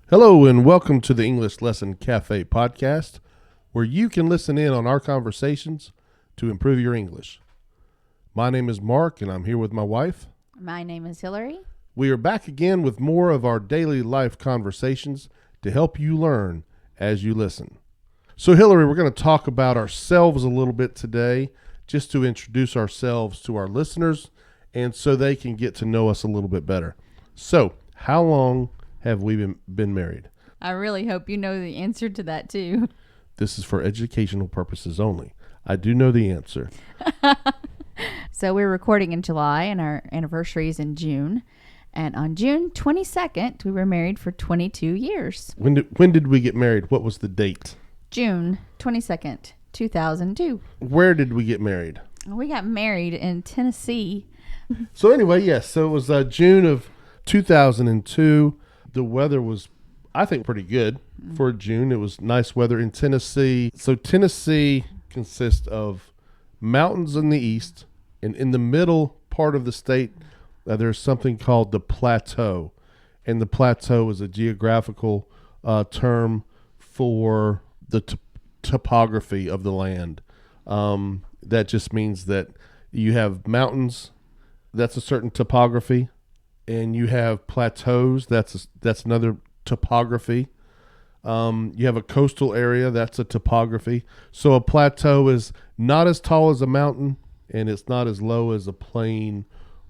Hello and welcome to the English Lesson Cafe podcast, where you can listen in on our conversations to improve your English. My name is Mark and I'm here with my wife. My name is Hillary. We are back again with more of our daily life conversations to help you learn as you listen. So Hillary, we're going to talk about ourselves a little bit today, just to introduce ourselves to our listeners and so they can get to know us a little bit better. So, how long have we been married? I really hope you know the answer to that too. This is for educational purposes only. I do know the answer. So we're recording in July and our anniversary is in June. And on June 22nd, we were married for 22 years. When did we get married? What was the date? June 22nd, 2002. Where did we get married? We got married in Tennessee. So anyway, yes. So it was June of 2002. The weather was, I think, pretty good for June. It was nice weather in Tennessee. So Tennessee consists of mountains in the east, and in the middle part of the state, there's something called the plateau. And the plateau is a geographical term for the topography of the land. That just means that you have mountains, that's a certain topography, and you have plateaus, that's another topography. You have a coastal area, that's a topography. So a plateau is not as tall as a mountain, and it's not as low as a plain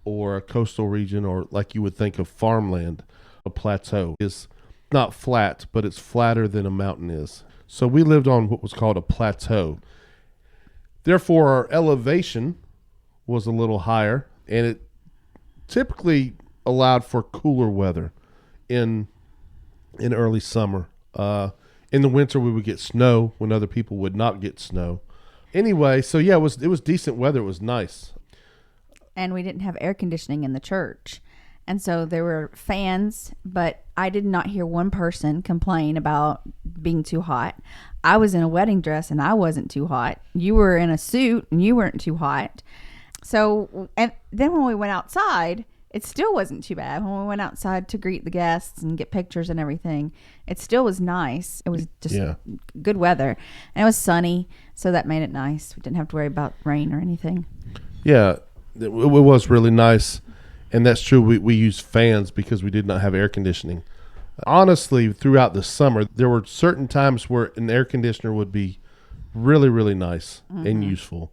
or a coastal region, or like you would think of farmland. A plateau is not flat, but it's flatter than a mountain is. So we lived on what was called a plateau. Therefore, our elevation was a little higher, and it typically allowed for cooler weather in early summer. In the winter, we would get snow when other people would not get snow. Anyway, so yeah, it was decent weather. It was nice. And we didn't have air conditioning in the church. And so there were fans, but I did not hear one person complain about being too hot. I was in a wedding dress and I wasn't too hot. You were in a suit and you weren't too hot. So, and then when we went outside, it still wasn't too bad. When we went outside to greet the guests and get pictures and everything, it still was nice. It was just good weather. And it was sunny, so that made it nice. We didn't have to worry about rain or anything. Yeah, it was really nice. And that's true. We used fans because we did not have air conditioning. Honestly, throughout the summer, there were certain times where an air conditioner would be really, really nice and useful.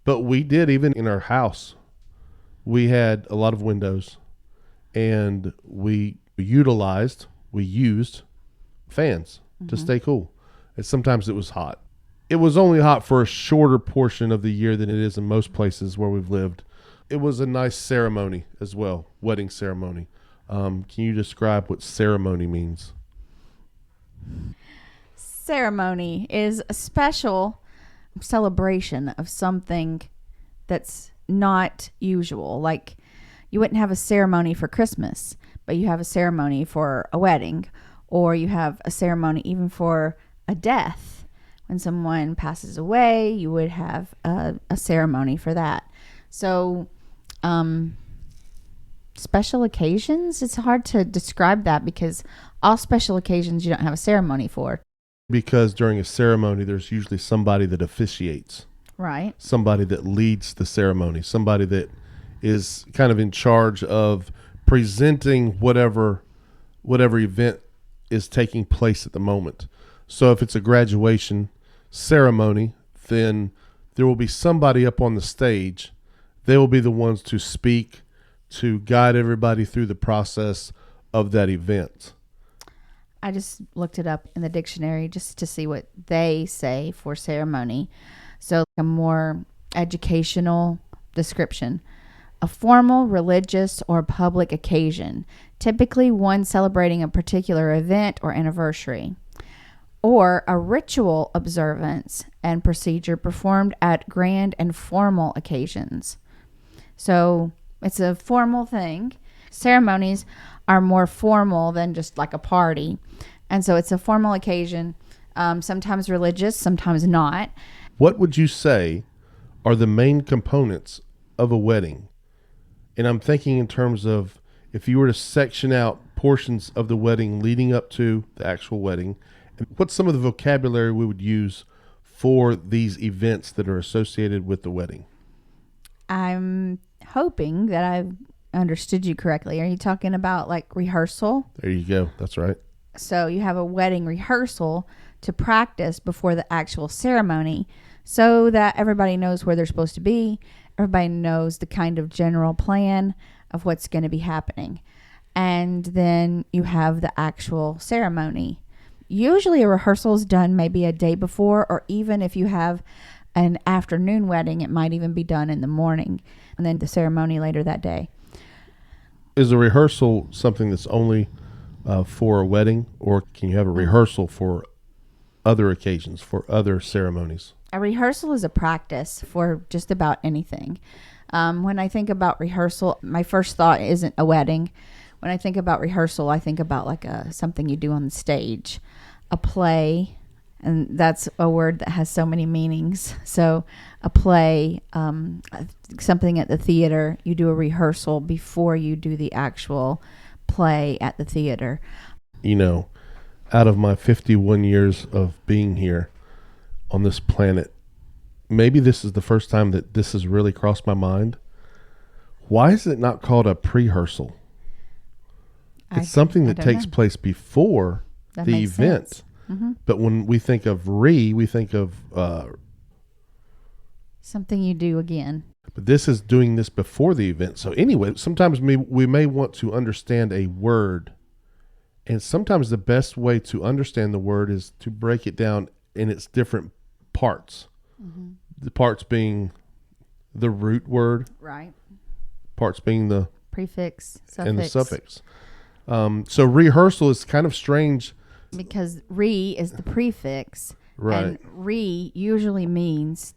But we did, even in our house, we had a lot of windows, and we used fans to stay cool. And sometimes it was hot. It was only hot for a shorter portion of the year than it is in most places where we've lived. It was a nice ceremony as well, wedding ceremony. Can you describe what ceremony means? Ceremony is a special celebration of something that's not usual. Like, you wouldn't have a ceremony for Christmas, but you have a ceremony for a wedding, or you have a ceremony even for a death. When someone passes away, you would have a ceremony for that. So special occasions, it's hard to describe that because all special occasions you don't have a ceremony for. Because during a ceremony, there's usually somebody that officiates. Right. Somebody that leads the ceremony, somebody that is kind of in charge of presenting whatever event is taking place at the moment. So if it's a graduation ceremony, then there will be somebody up on the stage. They will be the ones to speak, to guide everybody through the process of that event. I just looked it up in the dictionary just to see what they say for ceremony. So a more educational description: a formal, religious, or public occasion, typically one celebrating a particular event or anniversary, or a ritual observance and procedure performed at grand and formal occasions. So it's a formal thing. Ceremonies are more formal than just like a party. And so it's a formal occasion, sometimes religious, sometimes not. What would you say are the main components of a wedding? And I'm thinking in terms of, if you were to section out portions of the wedding leading up to the actual wedding, and what's some of the vocabulary we would use for these events that are associated with the wedding? I'm hoping that I've understood you correctly. Are you talking about like rehearsal? There you go. That's right. So you have a wedding rehearsal to practice before the actual ceremony so that everybody knows where they're supposed to be. Everybody knows the kind of general plan of what's going to be happening. And then you have the actual ceremony. Usually a rehearsal is done maybe a day before, or even if you have an afternoon wedding, it might even be done in the morning, and then the ceremony later that day. Is a rehearsal something that's only for a wedding, or can you have a rehearsal for other occasions, for other ceremonies? A rehearsal is a practice for just about anything. When I think about rehearsal, my first thought isn't a wedding. When I think about rehearsal, I think about like something you do on the stage, a play, and that's a word that has so many meanings. So a play, something at the theater, you do a rehearsal before you do the actual play at the theater. You know, out of my 51 years of being here on this planet, maybe this is the first time that this has really crossed my mind. Why is it not called a pre-rehearsal? It's something that takes place before the event. Mm-hmm. But when we think of we think of something you do again. But this is doing this before the event. So anyway, sometimes we may want to understand a word. And sometimes the best way to understand the word is to break it down in its different parts. Mm-hmm. The parts being the root word. Right. Parts being the prefix, suffix. And the suffix. So rehearsal is kind of strange. Because is the prefix. Right. And usually means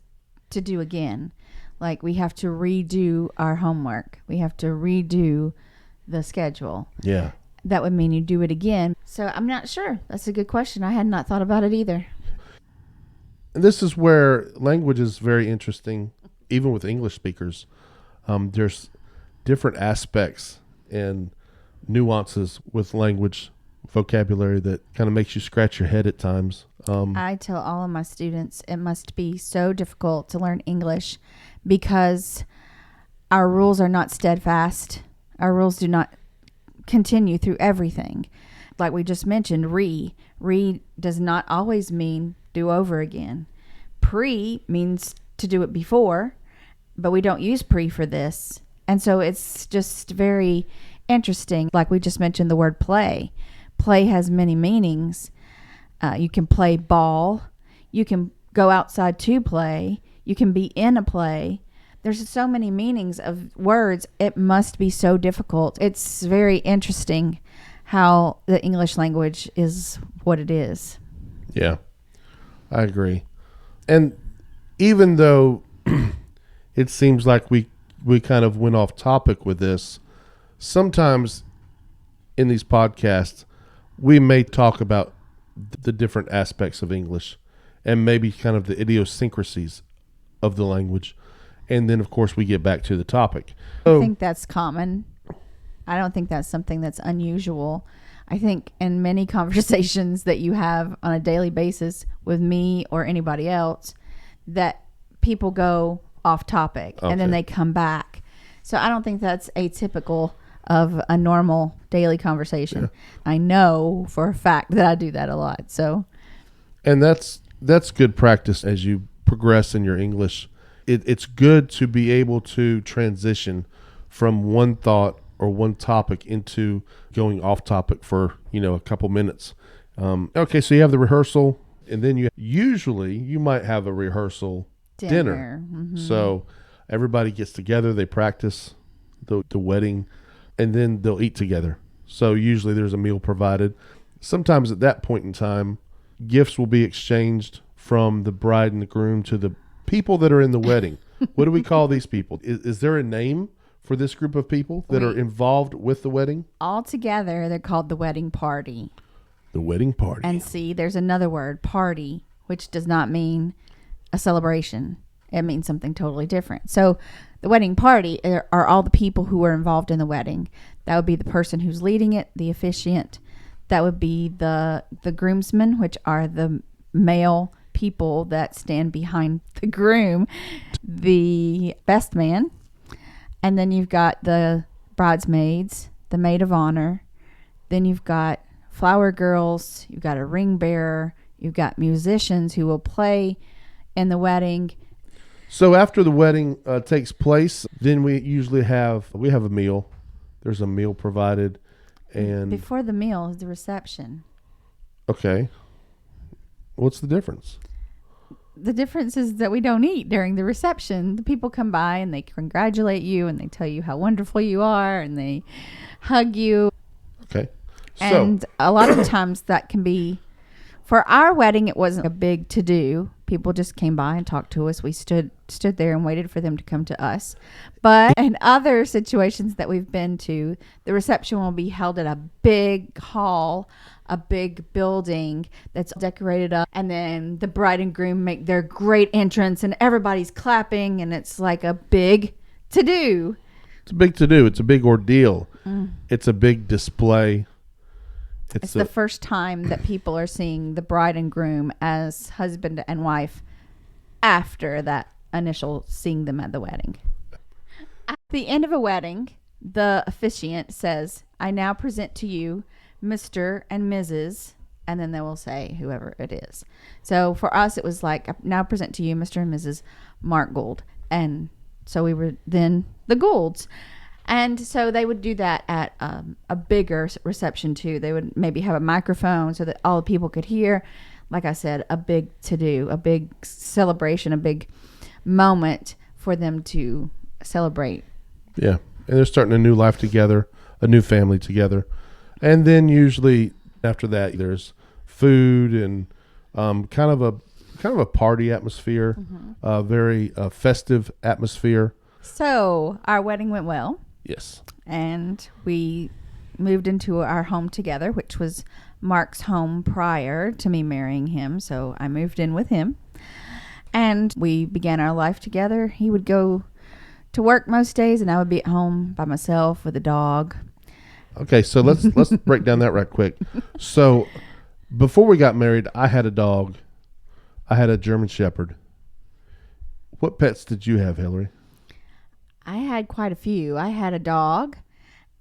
to do again. Like we have to redo our homework. We have to redo the schedule. Yeah. That would mean you do it again. So I'm not sure. That's a good question. I had not thought about it either. And this is where language is very interesting, even with English speakers. There's different aspects and nuances with language vocabulary that kind of makes you scratch your head at times. I tell all of my students it must be so difficult to learn English because our rules are not steadfast. Our rules do not continue through everything. Like we just mentioned, re does not always mean do over again. Pre means to do it before, but we don't use pre for this. And so it's just very interesting. Like we just mentioned the word play. Play has many meanings. You can play ball. You can go outside to play. You can be in a play. There's so many meanings of words. It must be so difficult. It's very interesting how the English language is what it is. Yeah, I agree. And even though it seems like we kind of went off topic with this, sometimes in these podcasts, we may talk about the different aspects of English and maybe kind of the idiosyncrasies of the language. And then, of course, we get back to the topic. I think that's common. I don't think that's something that's unusual. I think in many conversations that you have on a daily basis with me or anybody else, that people go off topic and then they come back. So I don't think that's atypical of a normal daily conversation. Yeah. I know for a fact that I do that a lot. So, and that's good practice as you progress in your English. It's good to be able to transition from one thought or one topic into going off topic for, a couple minutes. Okay, so you have the rehearsal, and then you might have a rehearsal dinner. Mm-hmm. So everybody gets together, they practice the wedding, and then they'll eat together. So usually there's a meal provided. Sometimes at that point in time, gifts will be exchanged from the bride and the groom to the people that are in the wedding. What do we call these people? Is there a name for this group of people that are involved with the wedding? All together, they're called the wedding party. The wedding party. And see, there's another word, party, which does not mean a celebration. It means something totally different. So the wedding party are all the people who were involved in the wedding. That would be the person who's leading it, the officiant. That would be the groomsmen, which are the male people that stand behind the groom, the best man. And then you've got the bridesmaids, the maid of honor. Then you've got flower girls. You've got a ring bearer. You've got musicians who will play in the wedding. So after the wedding takes place, then we usually have a meal. There's a meal provided, and Before the meal is the reception. okay, what's the difference? The difference is that we don't eat during the reception. The people come by and they congratulate you and they tell you how wonderful you are and they hug you. Okay, And so a lot of times that can be, for our wedding, it wasn't a big to do. People just came by and talked to us. We stood there and waited for them to come to us. But in other situations that we've been to, the reception will be held at a big hall, a big building that's decorated up. And then the bride and groom make their great entrance and everybody's clapping. And it's like a big to do. it's a big to do. It's a big ordeal. It's a big display. It's the first time that people are seeing the bride and groom as husband and wife after that initial seeing them at the wedding. At the end of a wedding, the officiant says, "I now present to you Mr. and Mrs." And then they will say whoever it is. So for us, it was like, "I now present to you Mr. and Mrs. Mark Gould." And so we were then the Goulds. And so they would do that at a bigger reception too. They would maybe have a microphone so that all the people could hear. Like I said, a big to-do, a big celebration, a big moment for them to celebrate. Yeah, and they're starting a new life together, a new family together. And then usually after that, there's food and kind of a party atmosphere, very festive atmosphere. So our wedding went well. Yes. And we moved into our home together, which was Mark's home prior to me marrying him. So I moved in with him. And we began our life together. He would go to work most days, and I would be at home by myself with a dog. Okay, so let's break down that right quick. So before we got married, I had a dog. I had a German Shepherd. What pets did you have, Hillary? I had quite a few. I had a dog,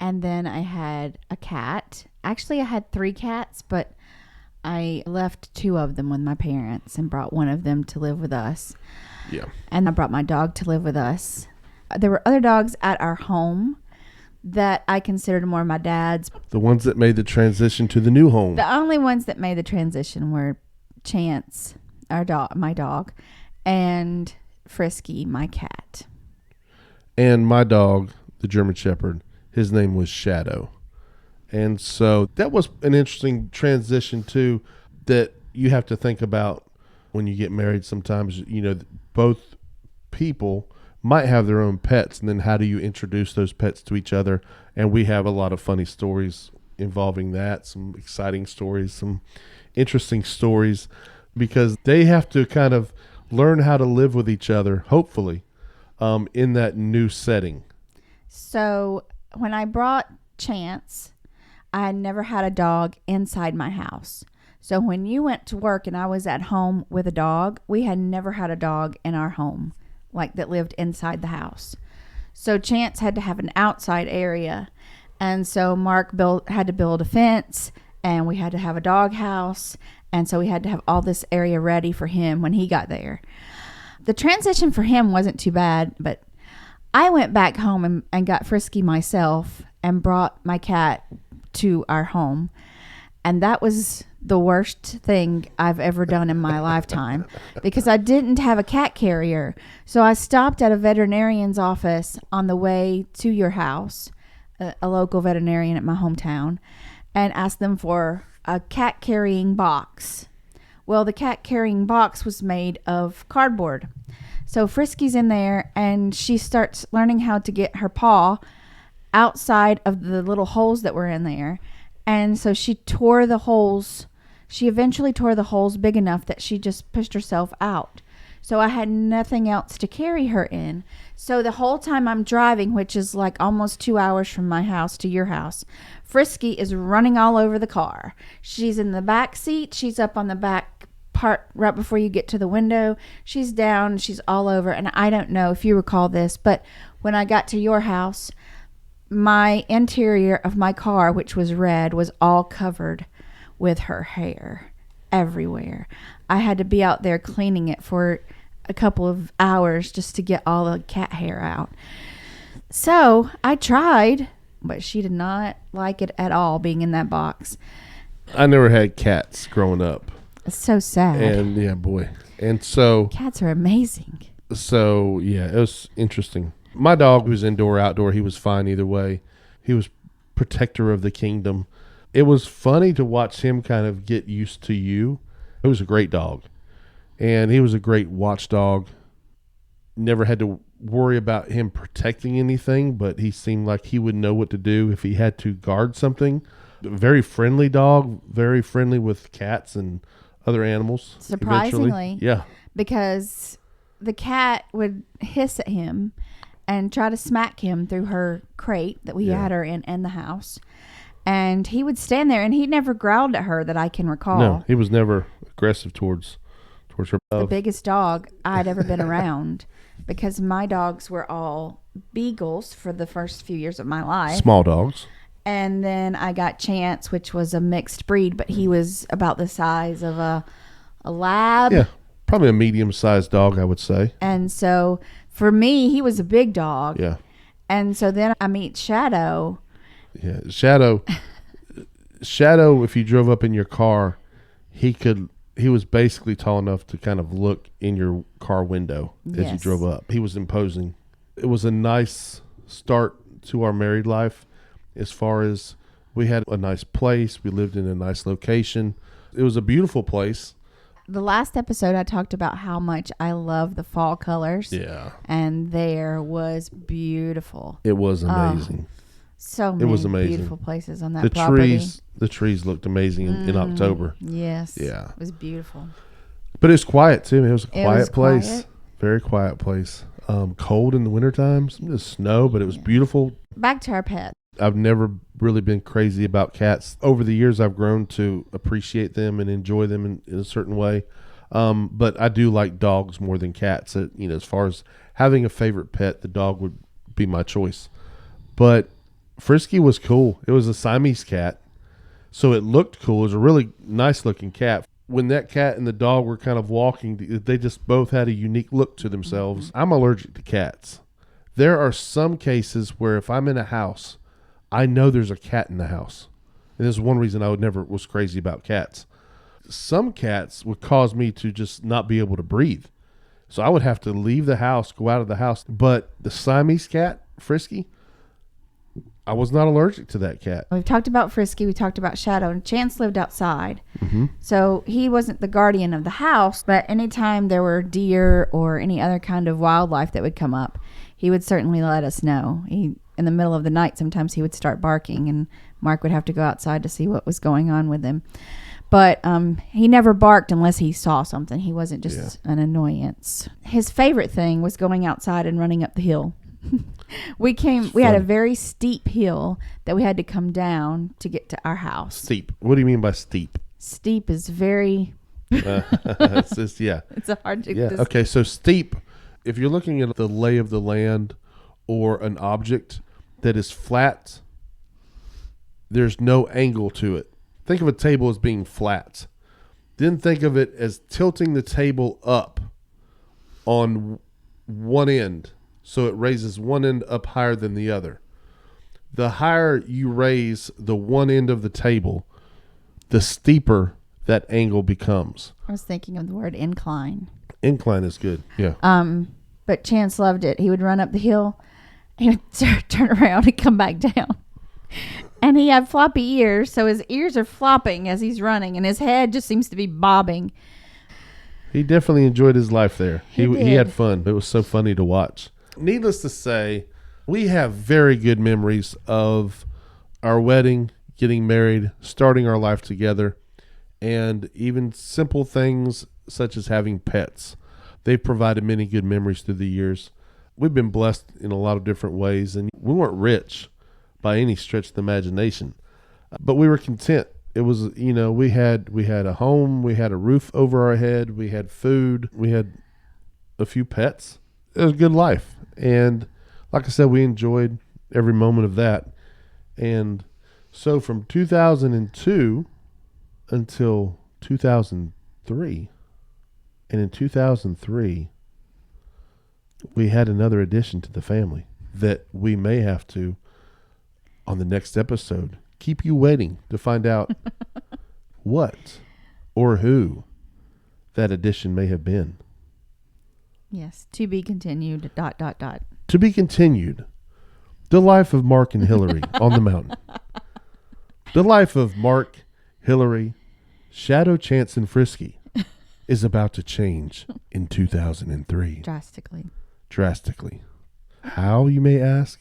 and then I had a cat. Actually, I had 3 cats, but I left 2 of them with my parents and brought one of them to live with us. Yeah. And I brought my dog to live with us. There were other dogs at our home that I considered more my dad's. The ones that made the transition to the new home. The only ones that made the transition were Chance, our dog, my dog, and Frisky, my cat. And my dog, the German Shepherd, his name was Shadow. And so that was an interesting transition too, that you have to think about when you get married. Sometimes, you know, both people might have their own pets, and then how do you introduce those pets to each other? And we have a lot of funny stories involving that, some exciting stories, some interesting stories, because they have to kind of learn how to live with each other, hopefully, in that new setting. So when I brought Chance, I had never had a dog inside my house. So when you went to work and I was at home with a dog, we had never had a dog in our home, like that lived inside the house. So Chance had to have an outside area. And so Mark had to build a fence, and we had to have a dog house. And so we had to have all this area ready for him when he got there. The transition for him wasn't too bad, but I went back home and got Frisky myself and brought my cat to our home. And that was the worst thing I've ever done in my lifetime, because I didn't have a cat carrier. So I stopped at a veterinarian's office on the way to your house, a local veterinarian at my hometown, and asked them for a cat carrying box. Well, the cat carrying box was made of cardboard. So Frisky's in there, and she starts learning how to get her paw outside of the little holes that were in there. And so she tore the holes. She eventually tore the holes big enough that she just pushed herself out. So I had nothing else to carry her in. So the whole time I'm driving, which is like almost 2 hours from my house to your house, Frisky is running all over the car. She's in the back seat. She's up on the back part right before you get to the window. She's down. She's all over. And I don't know if you recall this, but when I got to your house, my interior of my car, which was red, was all covered with her hair everywhere. I had to be out there cleaning it for a couple of hours just to get all the cat hair out. So I tried, but she did not like it at all being in that box. I never had cats growing up. It's so sad. And yeah, boy. And so Cats are amazing. yeah, it was interesting. My dog was indoor, outdoor. He was fine either way. He was protector of the kingdom. It was funny to watch him kind of get used to you. It was a great dog. And he was a great watchdog. Never had to worry about him protecting anything, but he seemed like he would know what to do if he had to guard something. Very friendly dog, very friendly with cats and other animals. Surprisingly. Eventually. Yeah. Because the cat would hiss at him and try to smack him through her crate that we had her in the house. And he would stand there, and he never growled at her that I can recall. No, he was never aggressive towards her. The biggest dog I'd ever been around, because my dogs were all beagles for the first few years of my life. Small dogs. And then I got Chance, which was a mixed breed, but he was about the size of a lab. Yeah, probably a medium-sized dog, I would say. And so for me, he was a big dog. Yeah. And so then I meet Shadow. Yeah, Shadow, if you drove up in your car, he was basically tall enough to kind of look in your car window as you drove up. He was imposing. It was a nice start to our married life as far as we had a nice place. We lived in a nice location. It was a beautiful place. The last episode, I talked about how much I love the fall colors. Yeah. And there was beautiful. It was amazing. So many beautiful places on that property. The trees looked amazing in October. Yes. Yeah. It was beautiful. But it's quiet too. It was a quiet place. Quiet. Very quiet place. Cold in the wintertime. Some snow, but it was beautiful. Back to our pets. I've never really been crazy about cats. Over the years, I've grown to appreciate them and enjoy them in a certain way. But I do like dogs more than cats. As far as having a favorite pet, the dog would be my choice. But Frisky was cool. It was a Siamese cat, so it looked cool. It was a really nice looking cat. When that cat and the dog were kind of walking, they just both had a unique look to themselves. Mm-hmm. I'm allergic to cats. There are some cases where if I'm in a house, I know there's a cat in the house. And this is one reason I was crazy about cats. Some cats would cause me to just not be able to breathe. So I would have to leave the house, go out of the house. But the Siamese cat, Frisky, I was not allergic to that cat. We've talked about Frisky. We talked about Shadow. And Chance lived outside. Mm-hmm. So he wasn't the guardian of the house. But anytime there were deer or any other kind of wildlife that would come up, he would certainly let us know. In the middle of the night, sometimes he would start barking. And Mark would have to go outside to see what was going on with him. But he never barked unless he saw something. He wasn't just an annoyance. His favorite thing was going outside and running up the hill. We had a very steep hill that we had to come down to get to our house. Steep. What do you mean by steep? Steep is very... It's a hard to... Yeah. Okay, so steep, if you're looking at the lay of the land or an object that is flat, there's no angle to it. Think of a table as being flat. Then think of it as tilting the table up on one end. So it raises one end up higher than the other. The higher you raise the one end of the table, the steeper that angle becomes. I was thinking of the word incline. Incline is good, yeah. But Chance loved it. He would run up the hill, he would turn around and come back down. And he had floppy ears, so his ears are flopping as he's running, and his head just seems to be bobbing. He definitely enjoyed his life there. He did. had fun. It was so funny to watch. Needless to say, we have very good memories of our wedding, getting married, starting our life together, and even simple things such as having pets. they've provided many good memories through the years. We've been blessed in a lot of different ways, and we weren't rich by any stretch of the imagination, but we were content. It was, we had a home, we had a roof over our head, we had food, we had a few pets. It was a good life. And like I said, we enjoyed every moment of that. And so from 2002 until 2003, and in 2003, we had another addition to the family that we may have to, on the next episode, keep you waiting to find out what or who that addition may have been. Yes, to be continued, ... To be continued. The life of Mark and Hillary on the mountain. The life of Mark, Hillary, Shadow, Chance, and Frisky is about to change in 2003. Drastically. How, you may ask?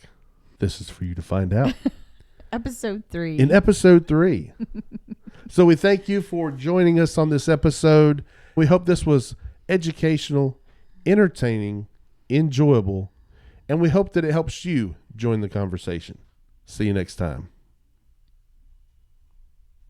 This is for you to find out. Episode 3. In episode 3. So we thank you for joining us on this episode. We hope this was educational, entertaining, enjoyable, and we hope that it helps you join the conversation. See you next time.